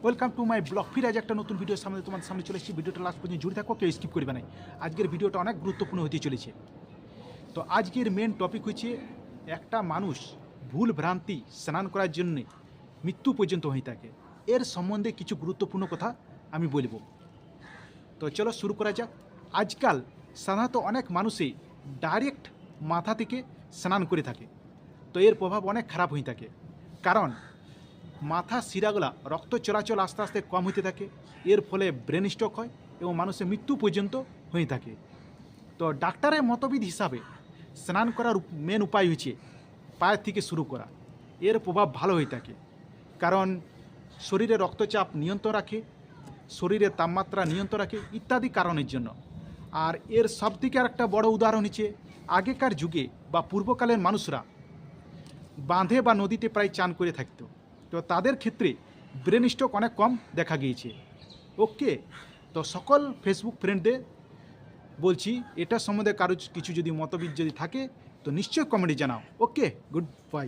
Welcome to my blog. ফির আজ একটা নতুন ভিডিওর সামনে তোমার সামনে চলে এসেছি। ভিডিওটা লাস্ট পর্যন্ত জুড়ে থাকো, কেউ স্কিপ করবে না। আজকের ভিডিওটা অনেক গুরুত্বপূর্ণ হতে চলেছে। তো আজকের মেন টপিক হচ্ছে একটা মানুষ ভুল ভ্রান্তি স্নান করার জন্যে মৃত্যু পর্যন্ত হয়ে থাকে। এর সম্বন্ধে কিছু গুরুত্বপূর্ণ কথা আমি বলবো। তো চলো শুরু করা যাক। আজকাল সাধারণত অনেক মানুষই ডাইরেক্ট মাথা থেকে স্নান করে থাকে। তো এর প্রভাব অনেক খারাপ হয়ে থাকে, কারণ মাথা শিরাগুলা রক্ত চলাচল আস্তে আস্তে কম হতে থাকে। এর ফলে ব্রেন স্ট্রোক হয় এবং মানুষের মৃত্যু পর্যন্ত হয়ে থাকে। তো ডাক্তারের মতবিদ হিসাবে স্নান করার মেন উপায় হচ্ছে পায়ের থেকে শুরু করা। এর প্রভাব ভালো হয়ে থাকে, কারণ শরীরে রক্তচাপ নিয়ন্ত্রণ রাখে, শরীরের তাপমাত্রা নিয়ন্ত্রণ রাখে ইত্যাদি কারণের জন্য। আর এর সবথেকে আরেকটা বড় উদাহরণ হচ্ছে আগেকার যুগে বা পূর্বকালের মানুষরা বাঁধে বা নদীতে প্রায় চান করে থাকতো। তো তাদের ক্ষেত্রে ব্রেন স্ট্রোক অনেক কম দেখা গিয়েছে। ওকে, তো সকল ফেসবুক ফ্রেন্ডদের বলছি, এটা সম্বন্ধে কারো কিছু যদি মতবিদ যদি থাকে তো নিশ্চয়ই কমেন্টে জানাও। ওকে, গুড বাই।